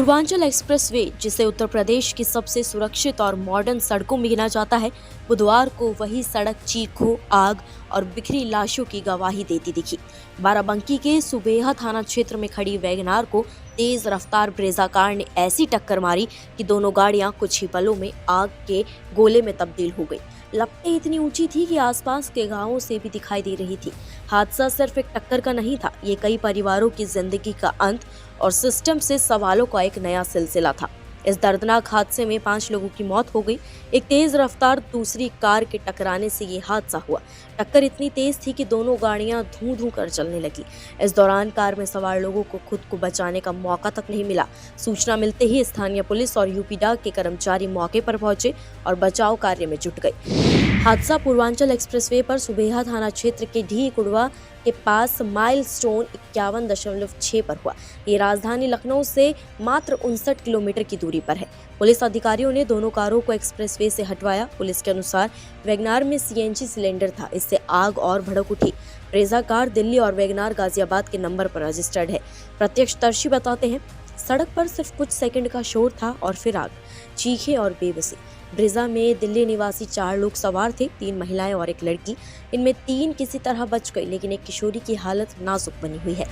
Purvanchal expressway, जिसे उत्तर प्रदेश की सबसे सुरक्षित और मॉडर्न सड़कों में गिना जाता है, बुधवार को वही सड़क चीखों, आग और बिखरी लाशों की गवाही देती दिखी। बाराबंकी के सुबेहा थाना क्षेत्र में खड़ी वैगनार को तेज रफ्तार ब्रेजा कार ने ऐसी टक्कर मारी कि दोनों गाड़ियां कुछ ही पलों में आग के गोले में तब्दील हो गई। लपटें इतनी ऊंची थी कि आसपास के गांवों से भी दिखाई दे रही थी। हादसा सिर्फ एक टक्कर का नहीं था, ये कई परिवारों की जिंदगी का अंत और सिस्टम से सवालों का एक नया सिलसिला था। इस दर्दनाक हादसे में 5 लोगों की मौत हो गई। एक तेज रफ्तार दूसरी कार के टकराने से ये हादसा हुआ। टक्कर इतनी तेज थी कि दोनों गाड़ियां धूं धूं कर चलने लगी। इस दौरान कार में सवार लोगों को खुद को बचाने का मौका तक नहीं मिला। सूचना मिलते ही स्थानीय पुलिस और यूपी डाक के कर्मचारी मौके पर पहुंचे और बचाव कार्य में जुट गए। हादसा पूर्वांचल एक्सप्रेसवे पर सुबेहा थाना क्षेत्र के ढी कुड़वा के पास माइलस्टोन 51.6 पर हुआ। ये राजधानी लखनऊ से मात्र 59 किलोमीटर की दूरी पर है। पुलिस अधिकारियों ने दोनों कारों को एक्सप्रेसवे से हटवाया। पुलिस के अनुसार वैगनार में सीएनजी सिलेंडर था, इससे आग और भड़क उठी। ब्रेजा कार दिल्ली और वैगनार गाजियाबाद के नंबर पर रजिस्टर्ड है। प्रत्यक्षदर्शी बताते हैं, सड़क पर सिर्फ कुछ सेकंड का शोर था और फिर आग, चीखें और बेबसी। ब्रेजा में दिल्ली निवासी 4 लोग सवार थे, 3 महिलाएं और एक लड़की। इनमें 3 किसी तरह बच गई, लेकिन एक किशोरी की हालत नाजुक बनी हुई है।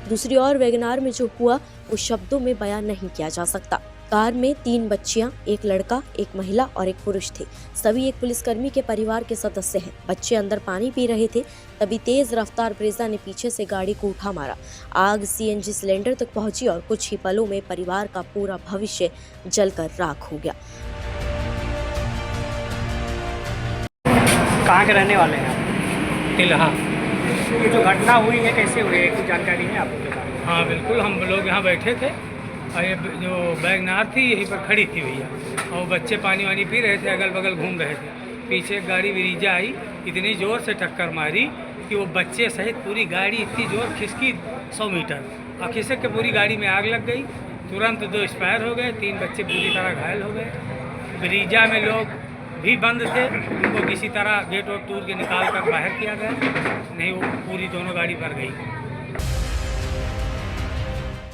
दूसरी ओर वैगनार में जो हुआ वो शब्दों में बयान नहीं किया जा सकता। कार में 3 बच्चियां, एक लड़का, एक महिला और एक पुरुष थे। सभी एक पुलिसकर्मी के परिवार के सदस्य हैं। बच्चे अंदर पानी पी रहे थे, तभी तेज रफ्तार ब्रेजा ने पीछे से गाड़ी को उठा मारा। आग सीएनजी सिलेंडर तक पहुंची और कुछ ही पलों में परिवार का पूरा भविष्य जलकर राख हो गया। कहाँ के रहने वाले हैं आप? तिलहा। ये जो घटना हुई है कैसे हुई है, कुछ जानकारी है आपके बारे में? हाँ बिल्कुल, हम लोग यहाँ बैठे थे और ये जो वैगनार थी यहीं पर खड़ी थी भैया, और बच्चे पानी वानी पी रहे थे, अगल बगल घूम रहे थे। पीछे एक गाड़ी ब्रीजा आई, इतनी ज़ोर से टक्कर मारी कि वो बच्चे सहित पूरी गाड़ी इतनी ज़ोर खिसकी 100 मीटर, और खिसक के पूरी गाड़ी में आग लग गई। तुरंत 2 एक्सपायर हो गए, 3 बच्चे पूरी तरह घायल हो गए। ब्रीजा में लोग भी बंद थे, उनको किसी तरह गेट और तोड़ के निकाल कर बाहर किया गया, नहीं वो पूरी दोनों गाड़ी पर गई।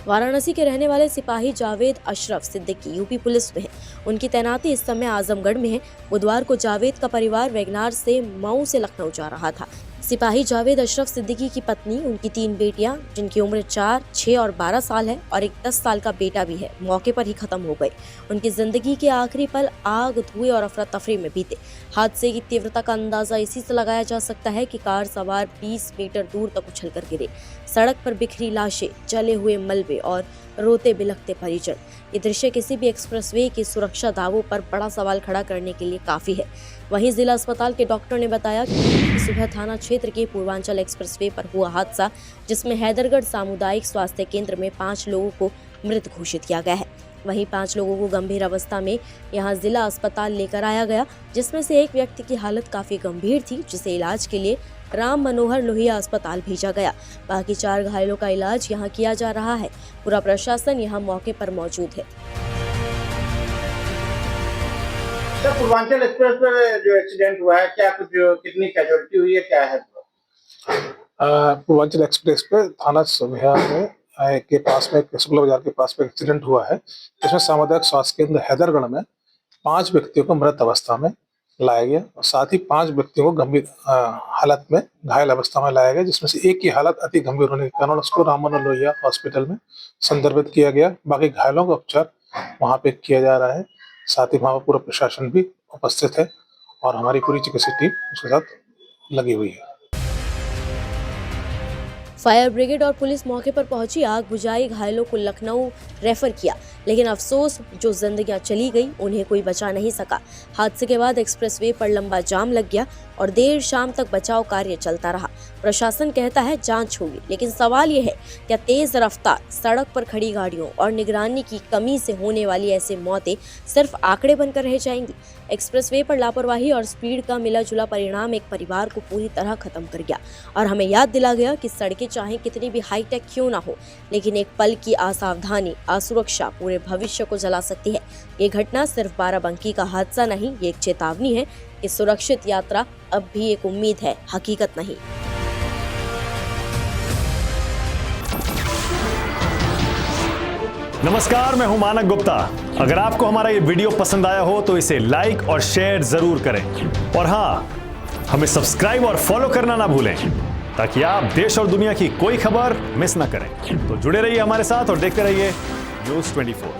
वाराणसी के रहने वाले सिपाही जावेद अशरफ सिद्दीकी यूपी पुलिस में है। उनकी तैनाती इस समय आजमगढ़ में है। बुधवार को जावेद का परिवार वैगनार से मऊ से लखनऊ जा रहा था। सिपाही जावेद अशरफ सिद्दीकी की पत्नी, उनकी 3 बेटियां जिनकी उम्र 4, 6 और 12 साल है और एक 10 साल का बेटा भी है, मौके पर ही खत्म हो गए। उनकी जिंदगी के आखिरी पल आग, धुएं और अफरा तफरी में बीते। हादसे की तीव्रता का अंदाजा इसी से लगाया जा सकता है कि कार सवार 20 मीटर दूर तक उछल कर गिरे। सड़क पर बिखरी लाशें, जले हुए मलबे और रोते बिलखते परिजन। ये दृश्य किसी भी एक्सप्रेसवे की सुरक्षा दावों पर बड़ा सवाल खड़ा करने के लिए काफी है। वहीं जिला अस्पताल के डॉक्टर ने बताया कि सुबह थाना क्षेत्र के पूर्वांचल एक्सप्रेसवे पर हुआ हादसा, जिसमें हैदरगढ़ सामुदायिक स्वास्थ्य केंद्र में 5 लोगों को मृत घोषित किया गया है। वहीं 5 लोगों को गंभीर अवस्था में यहां जिला अस्पताल लेकर आया गया, जिसमें से एक व्यक्ति की हालत काफी गंभीर थी, जिसे इलाज के लिए राम मनोहर लोहिया अस्पताल भेजा गया। बाकी 4 घायलों का इलाज यहां किया जा रहा है। पूरा प्रशासन यहां मौके पर मौजूद है। सर, पूर्वांचल एक्सप्रेस पर जो एक्सीडेंट हुआ है, क्या कुछ कितनी कैजुअलिटी हुई है, क्या है? पूर्वांचल एक्सप्रेस पे थाना सुबेहा में के पास में शुक्ला बाजार के पास में एक्सीडेंट हुआ है। इसमें सामुदायिक स्वास्थ्य केंद्र हैदरगढ़ में 5 व्यक्तियों को मृत अवस्था में लाया गया और साथ ही 5 व्यक्तियों को गंभीर हालत में घायल अवस्था में लाया गया, जिसमें से एक की हालत अति गंभीर होने के कारण उसको राम मनोहर लोहिया हॉस्पिटल में संदर्भित किया गया। बाकी घायलों का उपचार वहाँ पे किया जा रहा है। साथ ही वहाँ पूरा प्रशासन भी उपस्थित है और हमारी पूरी चिकित्सा टीम उसके साथ लगी हुई है। फायर ब्रिगेड और पुलिस मौके पर पहुंची, आग बुझाई, घायलों को लखनऊ रेफर किया, लेकिन अफसोस जो जिंदगियां चली गई उन्हें कोई बचा नहीं सका। हादसे के बाद एक्सप्रेसवे पर लंबा जाम लग गया और देर शाम तक बचाव कार्य चलता रहा। प्रशासन कहता है जांच होगी, लेकिन सवाल ये है, क्या तेज रफ्तार, सड़क पर खड़ी गाड़ियों और निगरानी की कमी से होने वाली ऐसी मौतें सिर्फ आंकड़े बनकर रह जाएंगी? एक्सप्रेसवे पर लापरवाही और स्पीड का मिला जुला परिणाम एक परिवार को पूरी तरह खत्म कर गया और हमें याद दिला गया कि सड़कें चाहे कितनी भी हाईटेक क्यों ना हो, लेकिन एक पल की असावधानी, असुरक्षा पूरे भविष्य को जला सकती है। ये घटना सिर्फ बाराबंकी का हादसा नहीं, ये एक चेतावनी है कि सुरक्षित यात्रा अब भी एक उम्मीद है, हकीकत नहीं। नमस्कार, मैं हूं मानक गुप्ता। अगर आपको हमारा ये वीडियो पसंद आया हो तो इसे लाइक और शेयर जरूर करें और हाँ, हमें सब्सक्राइब और फॉलो करना ना भूलें ताकि आप देश और दुनिया की कोई खबर मिस ना करें। तो जुड़े रहिए हमारे साथ और देखते रहिए न्यूज़ 24।